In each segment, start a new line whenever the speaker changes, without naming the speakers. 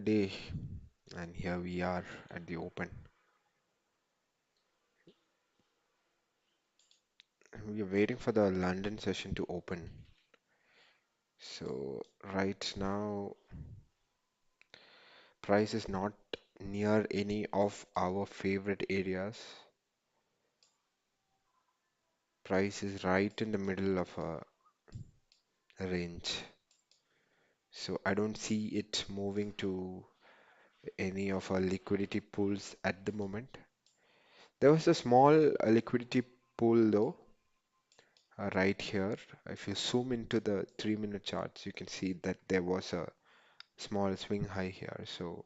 day, and here we are at the open. We are waiting for the London session to open. So right now, price is not near any of our favorite areas. Price is right in the middle of a range. So I don't see it moving to any of our liquidity pools at the moment. There was a small liquidity pool though, right here. If you zoom into the 3 minute charts, you can see that there was a small swing high here. So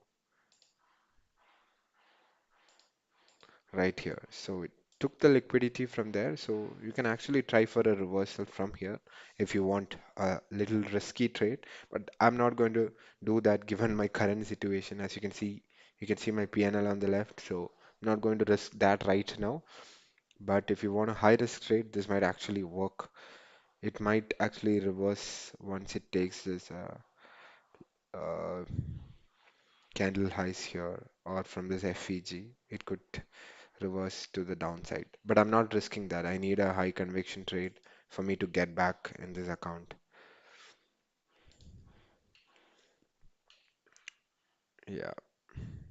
right here. So it took the liquidity from there. So you can actually try for a reversal from here if you want a little risky trade. But I'm not going to do that given my current situation. As you can see my PNL on the left. So I'm not going to risk that right now. But if you want a high risk trade, this might actually work. It might actually reverse once it takes this uh, candle highs here or from this FEG. It could reverse to the downside. But I'm not risking that. I need a high conviction trade for me to get back in this account. Yeah.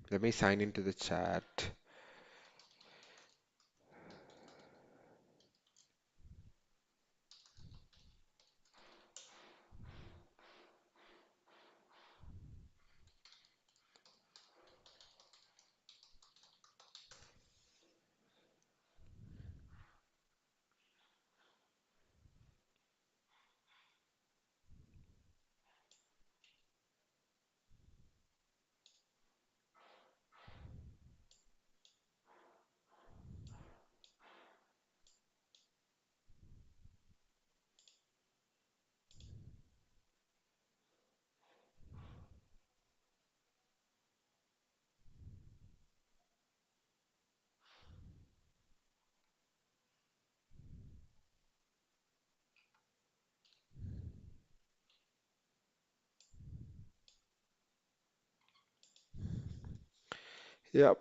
Let me sign into the chat. Yep.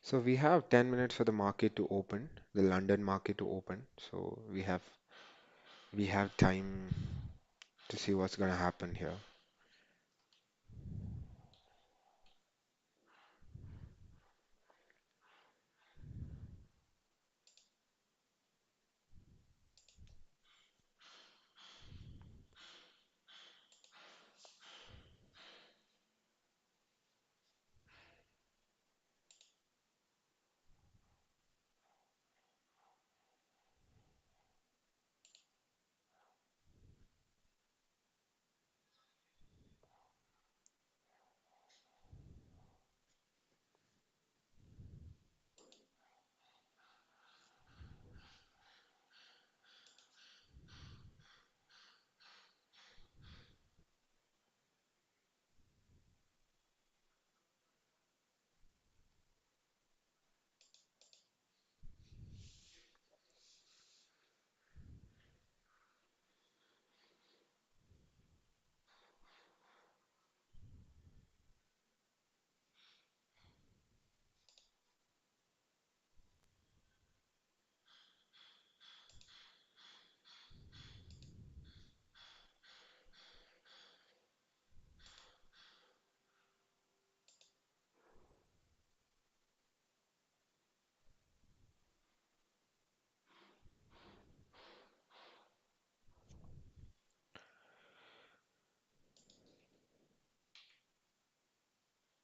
So we have 10 minutes for the market to open, the London market to open. So we have time to see what's going to happen here.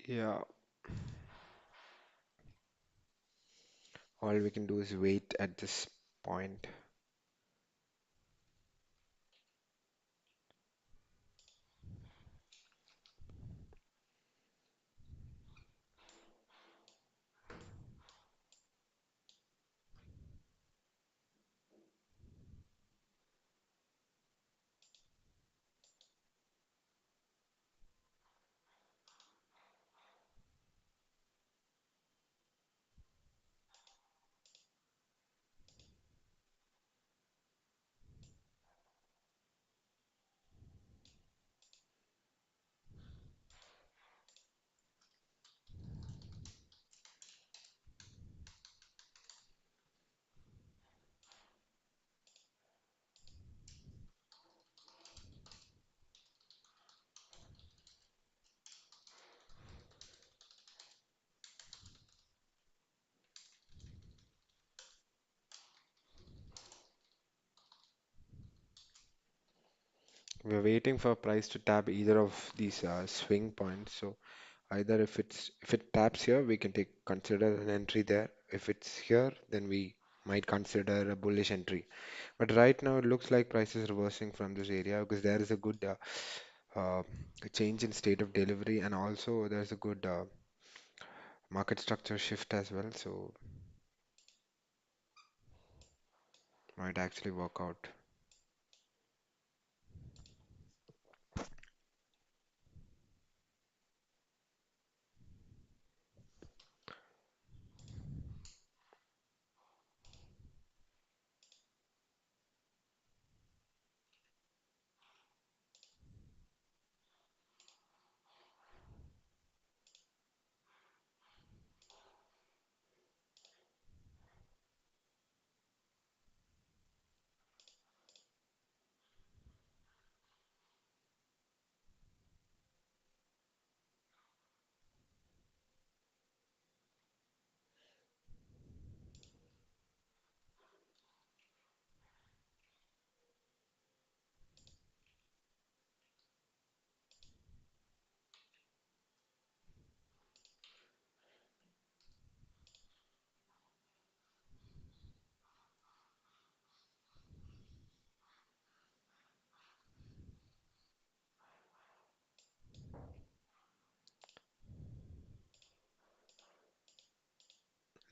Yeah, all we can do is wait at this point. We're waiting for price to tap either of these swing points. So either if it taps here, we can take consider an entry there. If it's here, then we might consider a bullish entry. But right now it looks like price is reversing from this area because there is a good uh, change in state of delivery, and also there's a good market structure shift as well. So might actually work out.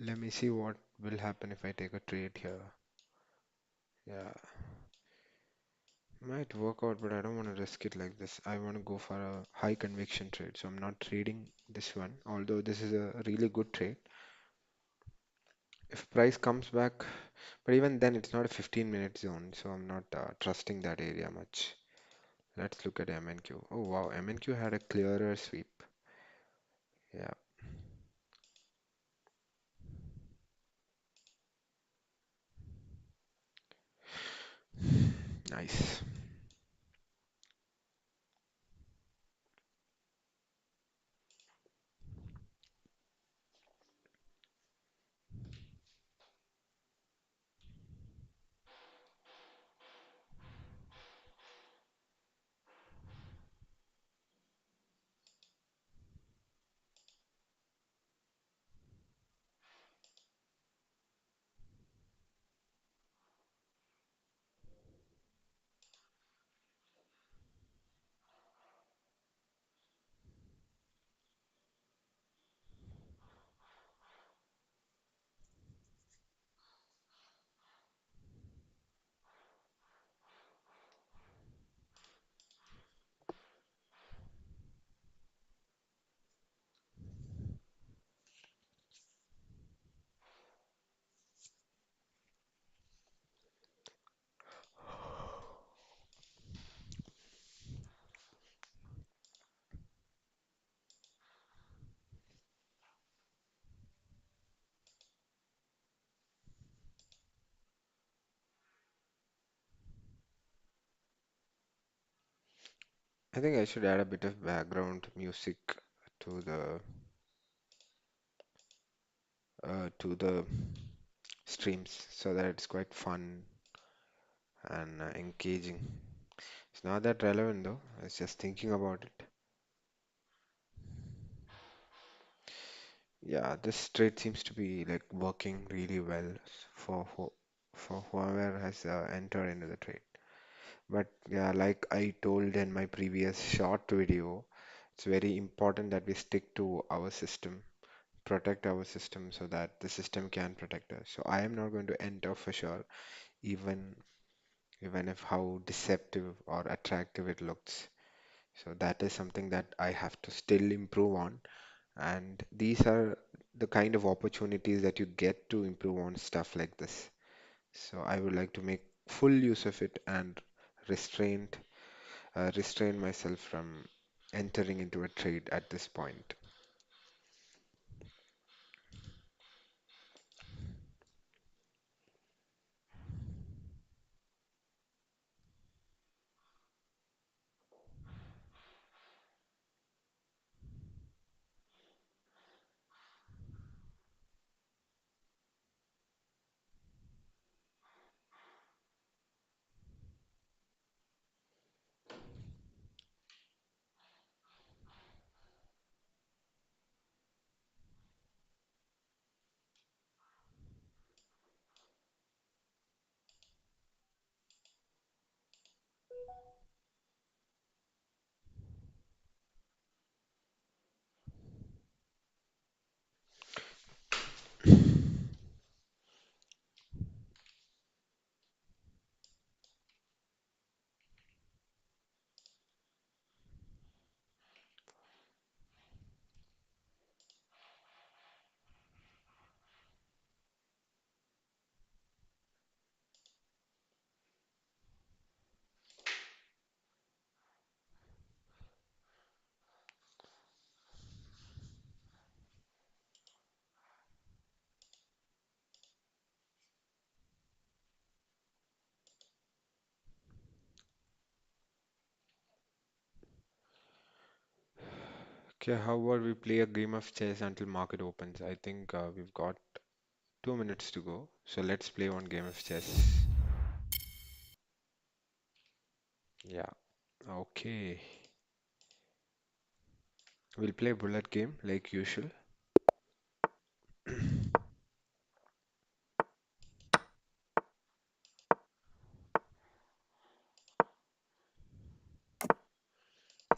Let me see what will happen if I take a trade here. Yeah, might work out, but I don't want to risk it like this. I want to go for a high conviction trade, so I'm not trading this one, although this is a really good trade. If price comes back, but even then it's not a 15-minute zone, so I'm not trusting that area much. Let's look at MNQ. Oh wow, MNQ had a clearer sweep. Yeah, nice. I think I should add a bit of background music to the streams so that it's quite fun and engaging. It's not that relevant though. I was just thinking about it. Yeah, this trade seems to be like working really well for whoever has entered into the trade. But yeah, like I told in my previous short video, it's very important that we stick to our system, protect our system so that the system can protect us. So I am not going to enter for sure, even even if how deceptive or attractive it looks. So that is something that I have to still improve on. And these are the kind of opportunities that you get to improve on stuff like this. So I would like to make full use of it and restrained restrain myself from entering into a trade at this point. Okay, how about we play a game of chess until market opens? I think we've got 2 minutes to go, so let's play one game of chess. Yeah, okay. We'll play bullet game like usual.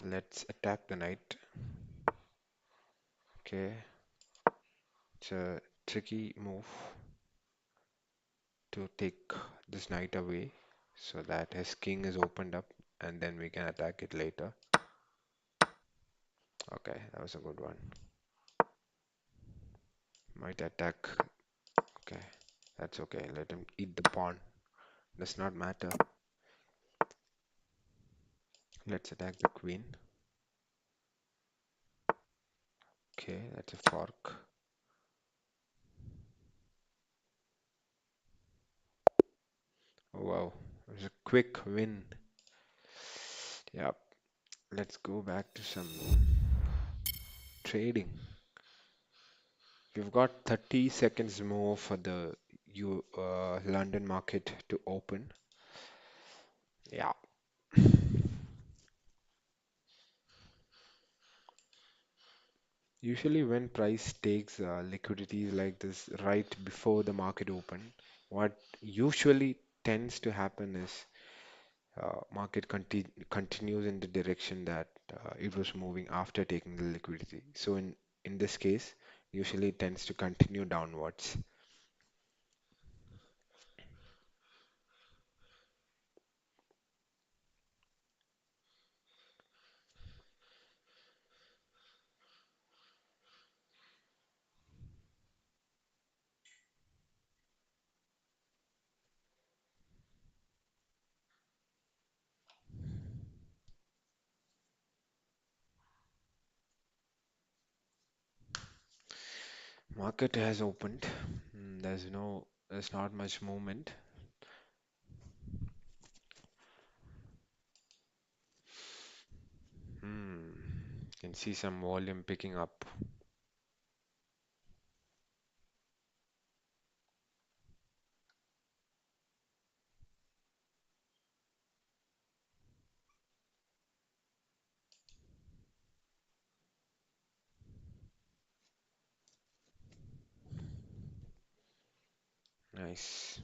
Let's attack the knight. Okay, it's a tricky move to take this knight away so that his king is opened up and then we can attack it later. Okay, that was a good one. Might attack. Okay, that's okay. Let him eat the pawn. Does not matter. Let's attack the queen. Okay, that's a fork. Oh, wow, it was a quick win. Yeah, let's go back to some trading. We've got 30 seconds more for the London market to open. Yeah. Usually when price takes liquidities like this right before the market open, what usually tends to happen is market continues in the direction that it was moving after taking the liquidity. So in this case, usually it tends to continue downwards. Market has opened. There's not much movement. Hmm. Can see some volume picking up. Nice.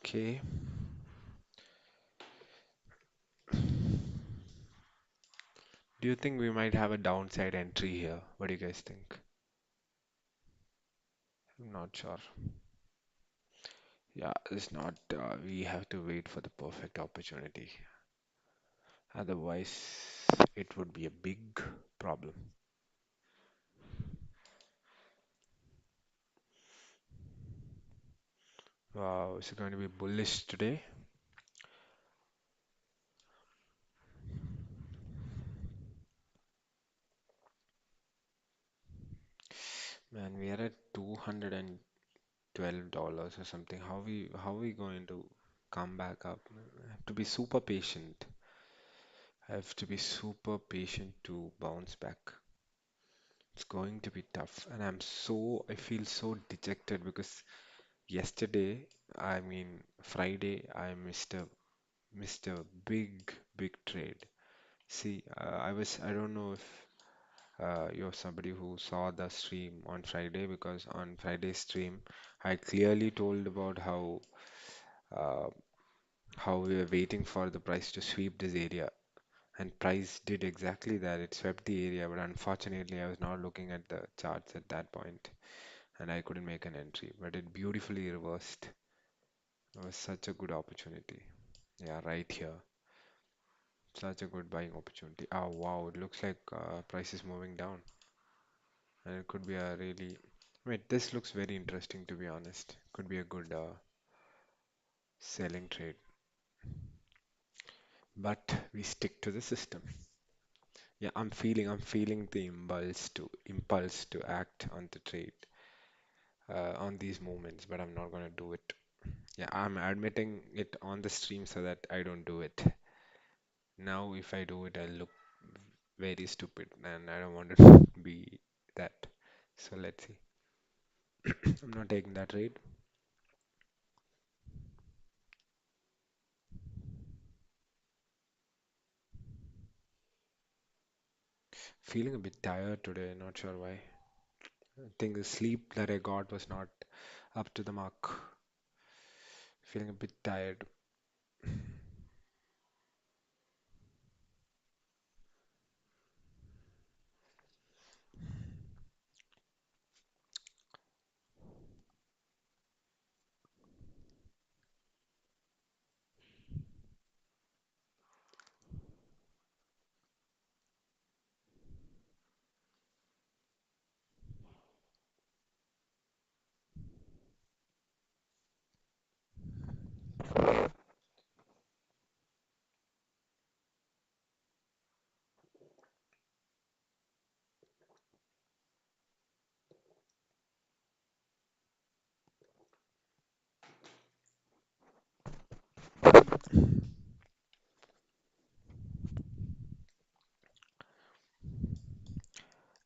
Okay. Do you think we might have a downside entry here? What do you guys think? I'm not sure. Yeah, it's not. We have to wait for the perfect opportunity. Otherwise, it would be a big problem. Wow, is it going to be bullish today? Man, we are at $212 or something. How we going to come back up? I have to be super patient. I have to be super patient to bounce back. It's going to be tough, and I feel so dejected because yesterday, I mean Friday, I missed a big trade. See, I don't know if you're somebody who saw the stream on Friday, because on Friday's stream, I clearly told about uh, how we were waiting for the price to sweep this area. And price did exactly that. It swept the area, but unfortunately, I was not looking at the charts at that point, and I couldn't make an entry. But it beautifully reversed. It was such a good opportunity. Yeah, right here. Such a good buying opportunity. Oh wow, it looks like price is moving down, and it could be a really. Wait, this looks very interesting to be honest. Could be a good selling trade, but we stick to the system. Yeah, I'm feeling the impulse to act on the trade on these moments, but I'm not gonna do it. Yeah, I'm admitting it on the stream so that I don't do it. Now, if I do it, I'll look very stupid, and I don't want to be that. So let's see. I'm not taking that trade. Feeling a bit tired today, not sure why. I think the sleep that I got was not up to the mark. Feeling a bit tired.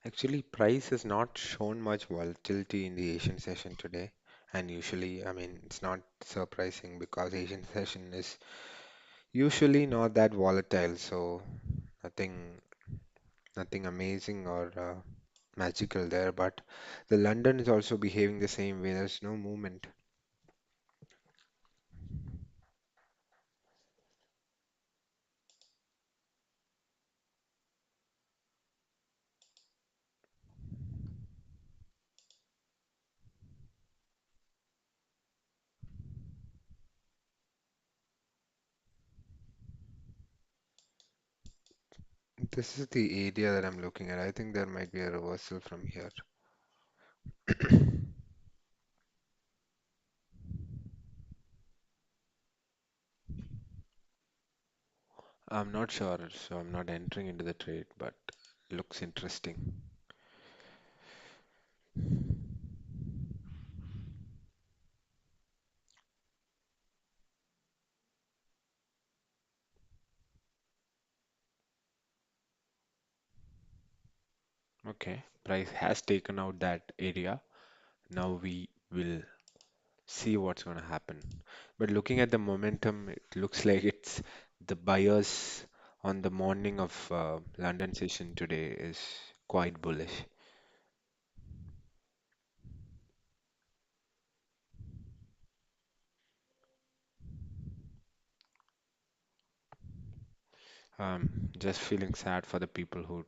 Actually, price has not shown much volatility in the Asian session today. And usually, I mean, it's not surprising because Asian session is usually not that volatile. So nothing, nothing amazing or magical there. But the London is also behaving the same way. There's no movement. This is the area that I'm looking at. I think there might be a reversal from here. I'm not sure, so I'm not entering into the trade, but looks interesting. Okay, price has taken out that area. Now we will see what's going to happen. But looking at the momentum, it looks like it's the buyers on the morning of London session today is quite bullish. Just feeling sad for the people who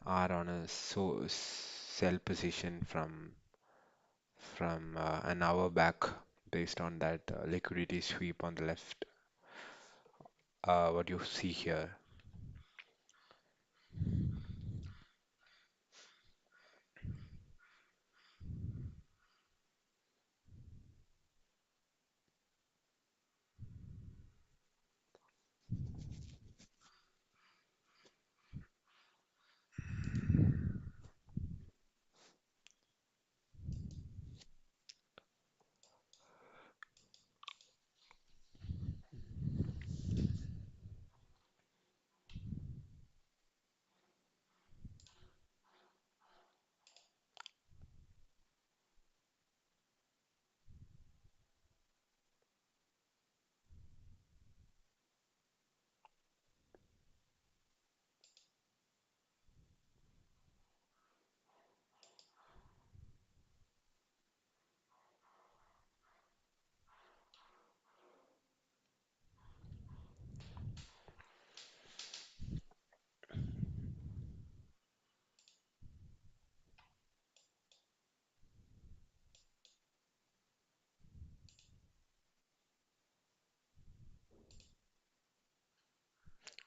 are on a sell position from an hour back based on that liquidity sweep on the left. What you see here.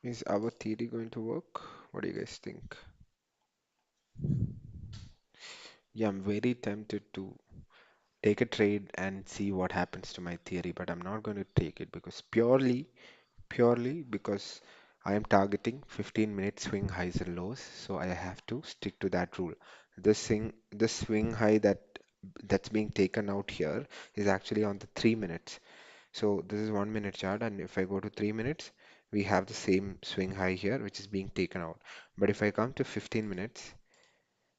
Is our theory going to work? What do you guys think? Yeah, I'm very tempted to take a trade and see what happens to my theory, but I'm not going to take it because purely because I am targeting 15-minute swing highs and lows, so I have to stick to that rule. This swing high that's being taken out here is actually on the 3 minutes. So this is 1 minute chart, and if I go to 3 minutes, we have the same swing high here, which is being taken out. But if I come to 15 minutes,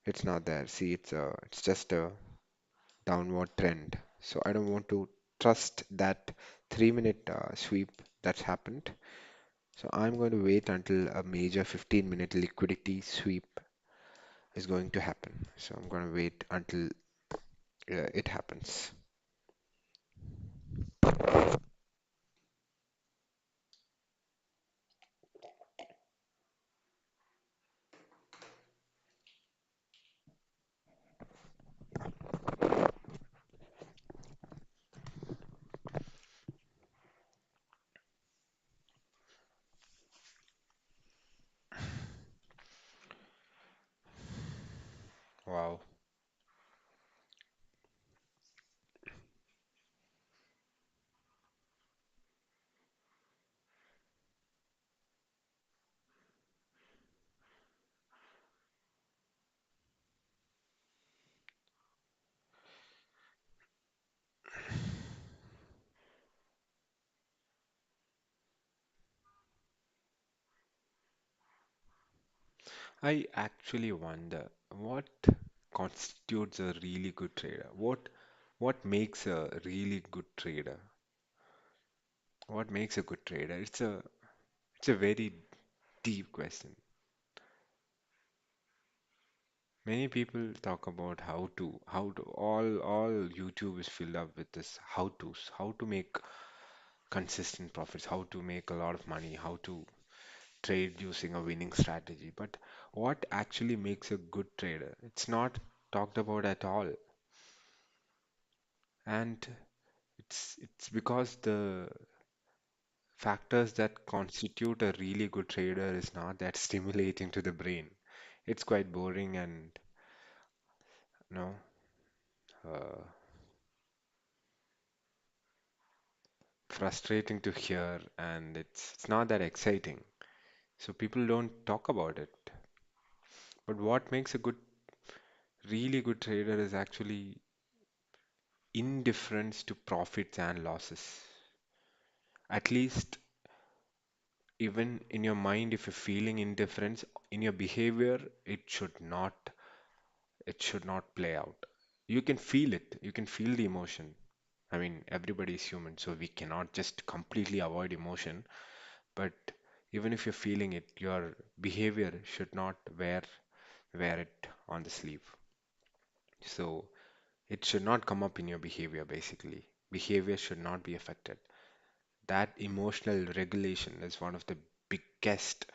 it's not there. See, it's just a downward trend. So I don't want to trust that 3 minute sweep that's happened. So I'm going to wait until a major 15-minute liquidity sweep is going to happen. So I'm going to wait until it happens. Wow. I actually wonder what constitutes a really good trader? What makes a really good trader? What makes a good trader? It's a very deep question. Many people talk about how to all YouTube is filled up with this how to's, how to make consistent profits, how to make a lot of money, how to trade using a winning strategy. But what actually makes a good trader? It's not talked about at all. And it's because the factors that constitute a really good trader is not that stimulating to the brain. It's quite boring and you know uh, frustrating to hear, and it's not that exciting. So people don't talk about it. But what makes a really good trader is actually indifference to profits and losses. At least, even in your mind, if you're feeling indifference in your behavior, it should not play out. You can feel it, you can feel the emotion. I mean, everybody is human, so we cannot just completely avoid emotion. But even if you're feeling it, your behavior should not wear it on the sleeve. So it should not come up in your behavior, basically. Behavior should not be affected. That emotional regulation is one of the biggest,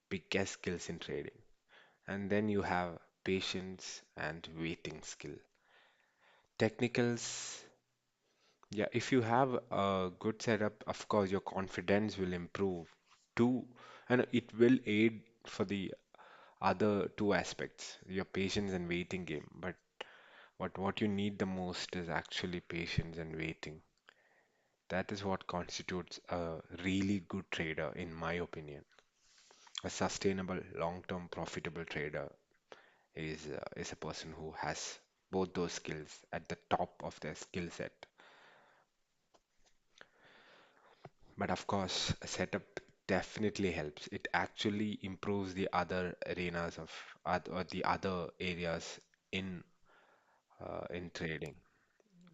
biggest skills in trading. And then you have patience and waiting skill. Technicals, yeah, if you have a good setup, of course, your confidence will improve too, and it will aid for the other two aspects, your patience and waiting game. But what you need the most is actually patience and waiting. That is what constitutes a really good trader, in my opinion. A sustainable, long-term, profitable trader is a person who has both those skills at the top of their skill set. But of course, a setup definitely helps. It actually improves the other arenas or the other areas in in trading.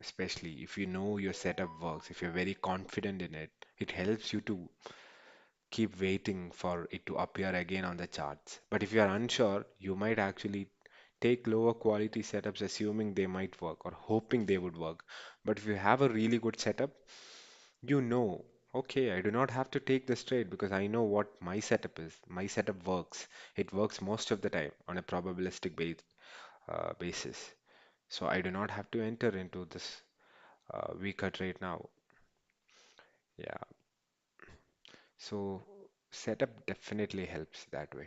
Especially if you know your setup works, if you're very confident in it, it helps you to keep waiting for it to appear again on the charts. But if you are unsure, you might actually take lower quality setups assuming they might work or hoping they would work. But if you have a really good setup, you know, okay, I do not have to take this trade because I know what my setup is. My setup works. It works most of the time on a probabilistic basis. So I do not have to enter into this weaker trade now. Yeah. So Setup definitely helps that way.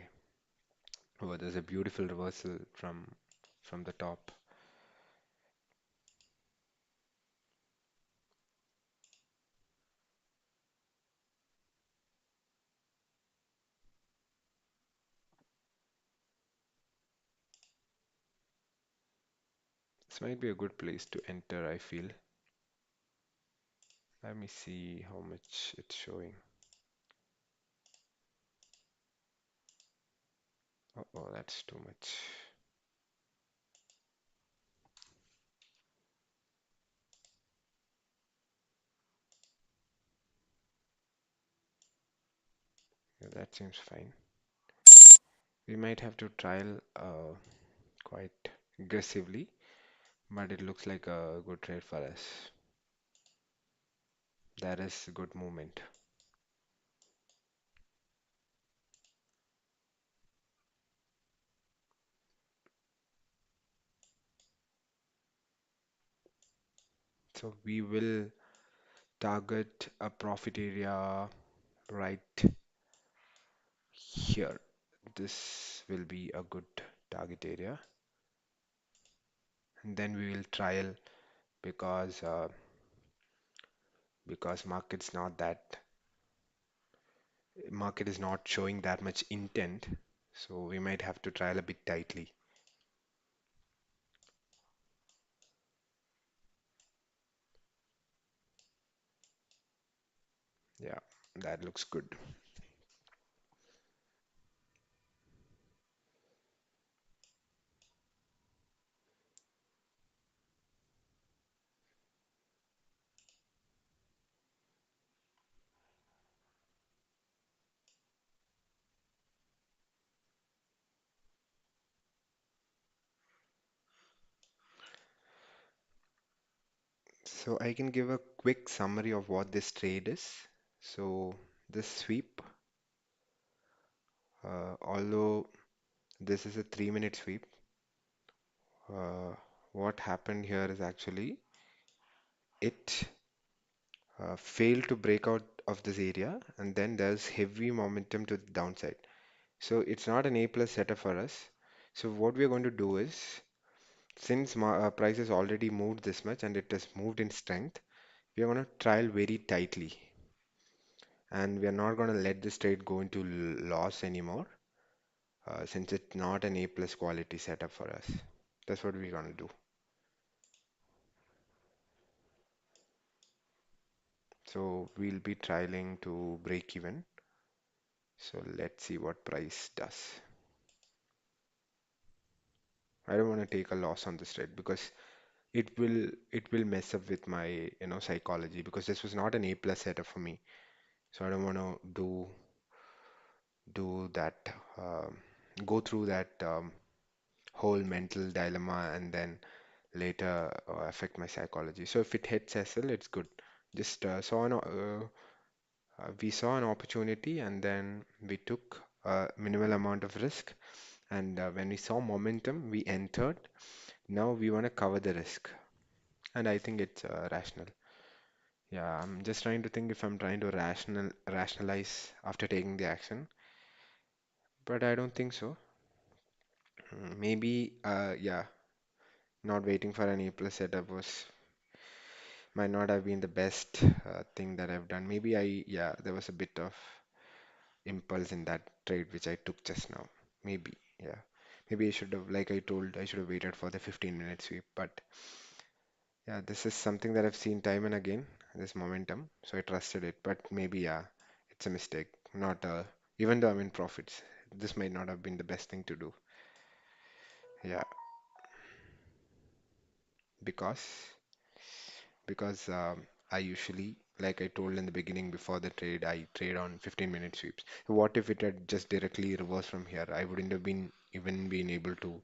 Oh, there's a beautiful reversal from the top. This might be a good place to enter, I feel. Let me see how much it's showing. Oh, that's too much. Yeah, that seems fine. We might have to trial quite aggressively, but it looks like a good trade for us. That is a good movement. So we will target a profit area right here. This will be a good target area. And then we will trial because market is not showing that much intent. So we might have to trial a bit tightly. Yeah, that looks good. So I can give a quick summary of what this trade is. So this sweep, although this is a 3-minute sweep, uh, what happened here is actually it failed to break out of this area, and then there's heavy momentum to the downside. So it's not an A plus setup for us. So what we're going to do is, since price has already moved this much and it has moved in strength, we are going to trial very tightly, and we are not going to let this trade go into loss anymore, since it's not an A plus quality setup for us. That's what we're going to do. So we'll be trialing to break even. So let's see what price does. I don't want to take a loss on this trade because it will mess up with my psychology, because this was not an A plus setup for me. So I don't want to do that, go through that whole mental dilemma and then later affect my psychology. So if it hits SL, it's good. Just we saw an opportunity and then we took a minimal amount of risk. And when we saw momentum, we entered. Now we want to cover the risk. And I think it's rational. Yeah, I'm just trying to think if I'm trying to rationalize after taking the action, but I don't think so. Maybe, yeah, not waiting for an A plus setup was might not have been the best thing that I've done. Maybe yeah, there was a bit of impulse in that trade which I took just now. Maybe, yeah. Maybe I should have, like I told, I should have waited for the 15-minute sweep. But yeah, this is something that I've seen time and again, this momentum. So I trusted it. But maybe, yeah, it's a mistake. Not, even though I'm in profits, this might not have been the best thing to do. Yeah, because because I usually, like I told in the beginning before the trade, I trade on 15-minute sweeps. What if it had just directly reversed from here? I wouldn't have been even been able to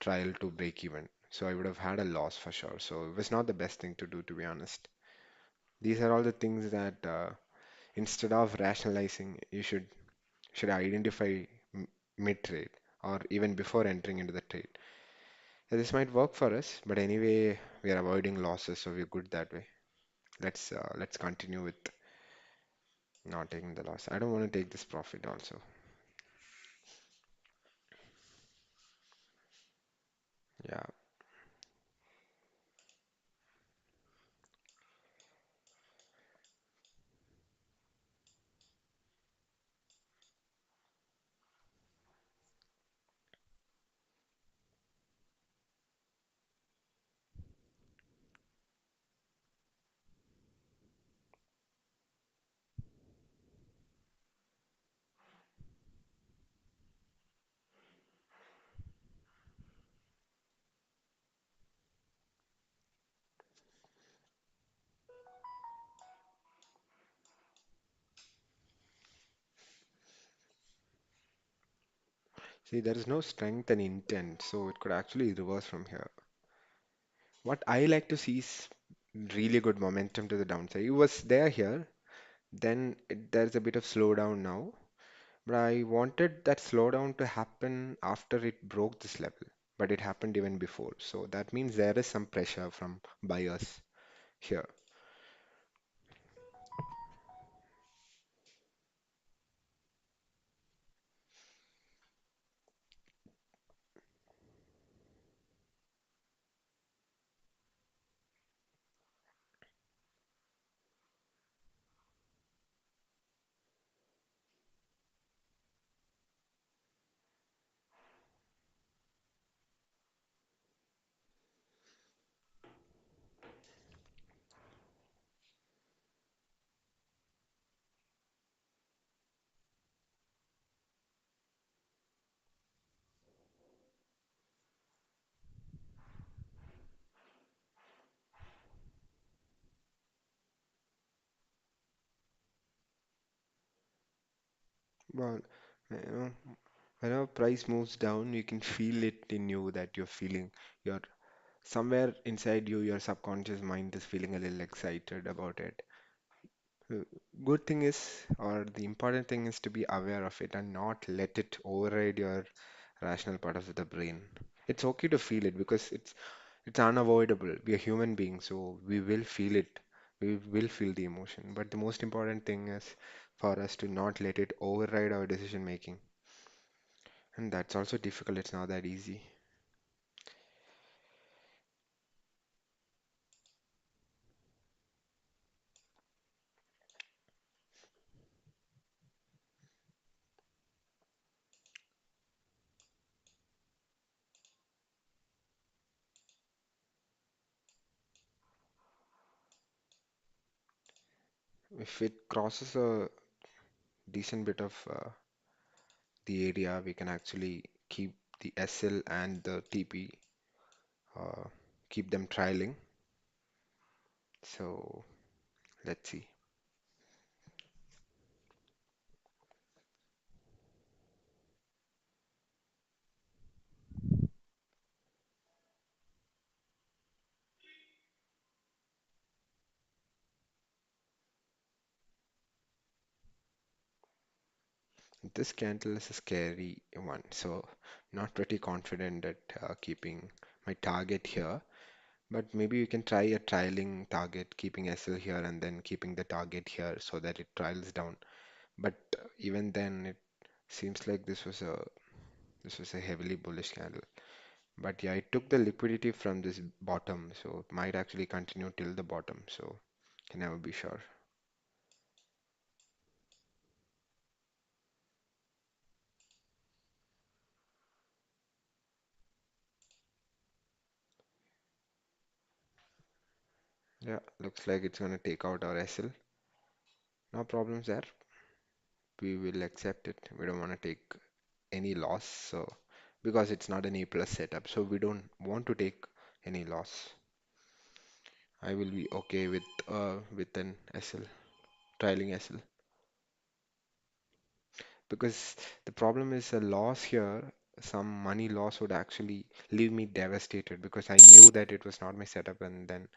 trial to break even. So I would have had a loss for sure. So it was not the best thing to do, to be honest. These are all the things that instead of rationalizing, you should identify mid trade or even before entering into the trade. Yeah, this might work for us, but anyway, we are avoiding losses, so we're good that way. Let's continue with Not taking the loss. I don't want to take this profit also. Yeah. See, there is no strength and intent, so it could actually reverse from here. What I like to see is really good momentum to the downside. It was there here, then there's a bit of slowdown now, but I wanted that slowdown to happen after it broke this level, but it happened even before. So that means there is some pressure from buyers here. Well, you know, whenever price moves down, you can feel it in you that you're feeling, you're somewhere inside you, your subconscious mind is feeling a little excited about it. Uh, Good thing is, or the important thing is to be aware of it and not let it override your rational part of the brain. It's okay to feel it because it's unavoidable. We are human beings, so we will feel it. We will feel the emotion. But the most important thing is for us to not let it override our decision making. And that's also difficult. It's not that easy. If it crosses a decent bit of the area, we can actually keep the SL and the TP, uh, keep them trailing. So let's see. This candle is a scary one, so not pretty confident at keeping my target here. But maybe you can try a trailing target, keeping SL here and then keeping the target here so that it trails down. But even then, it seems like this was a heavily bullish candle. But yeah, it took the liquidity from this bottom, so it might actually continue till the bottom. So can never be sure. Yeah, looks like it's gonna take out our SL. No problems there. We will accept it. We don't want to take any loss, so because it's not an A plus setup, so we don't want to take any loss. I will be okay with an SL, trailing SL, because the problem is a loss here. Some money loss would actually leave me devastated because I knew that it was not my setup, and then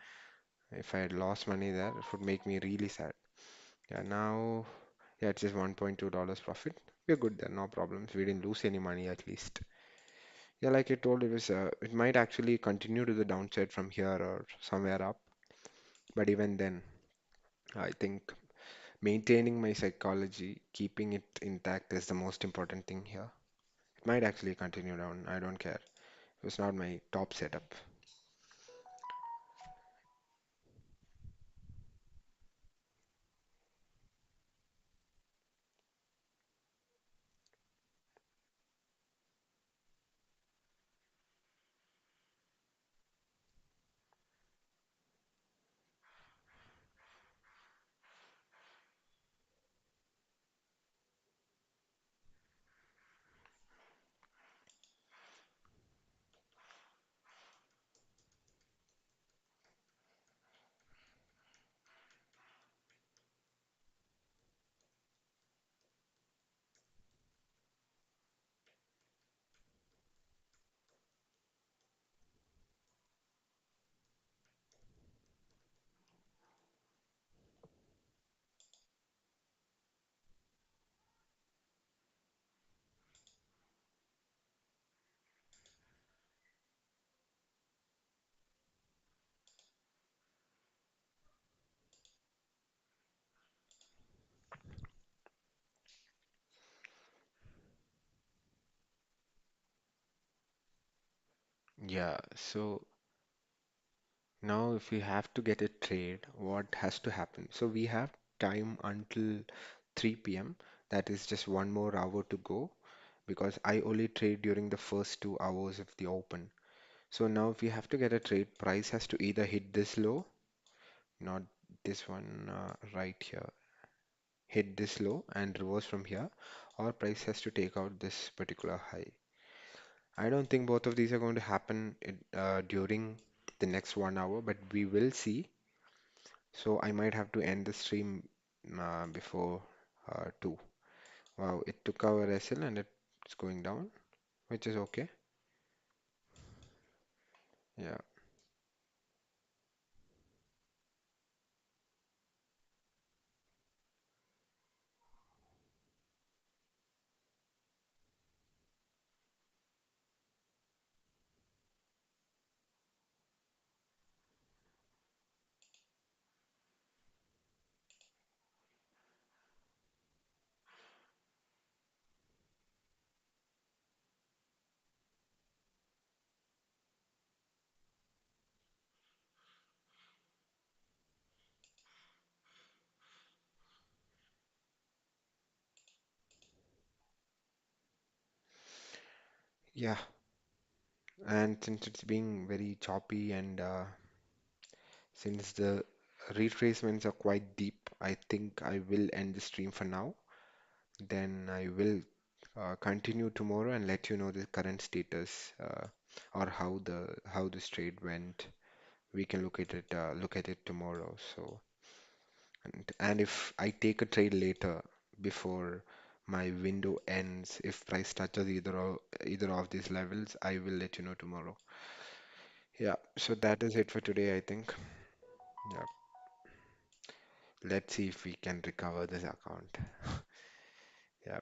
if I had lost money there, it would make me really sad. Yeah, now, yeah, it's just $1.2 profit. We're good there, no problems. We didn't lose any money at least. Yeah, like I told, it might actually continue to the downside from here or somewhere up. But even then, I think Maintaining my psychology, keeping it intact is the most important thing here. It might actually continue down. I don't care. It was not my top setup. Yeah, so now if we have to get a trade, what has to happen? So we have time until 3 p.m. That is just one more hour to go because I only trade during the first 2 hours of the open. So now if we have to get a trade, price has to either hit this low, not this one right here, hit this low and reverse from here, or price has to take out this particular high. I don't think both of these are going to happen during the next 1 hour, but we will see. So I might have to end the stream before 2. Wow, it took our SL and it's going down, which is okay. Yeah, yeah. And since it's being very choppy and since the retracements are quite deep, I think I will end the stream for now. Then I will continue tomorrow and let you know the current status or how this trade went. We can look at it tomorrow. So and if I take a trade later before my window ends, if price touches either of these levels, I will let you know tomorrow. Yeah, so that is it for today, I think. Yeah, let's see if we can recover this account. Yeah,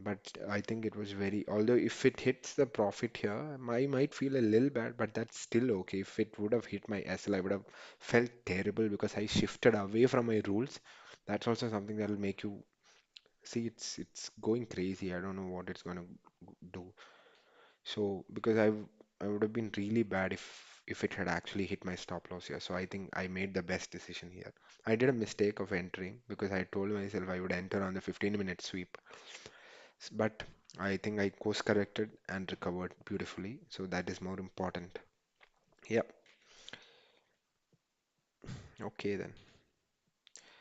but I think it was although if it hits the profit here, I might feel a little bad, but that's still okay. If it would have hit my SL, I would have felt terrible because I shifted away from my rules. That's also something that will make you see it's going crazy. I don't know what it's going to do. So because I would have been really bad if it had actually hit my stop loss here. So I think I made the best decision here. I did a mistake of entering because I told myself I would enter on the 15-minute sweep. But I think I course corrected and recovered beautifully. So that is more important. Yep. Okay then.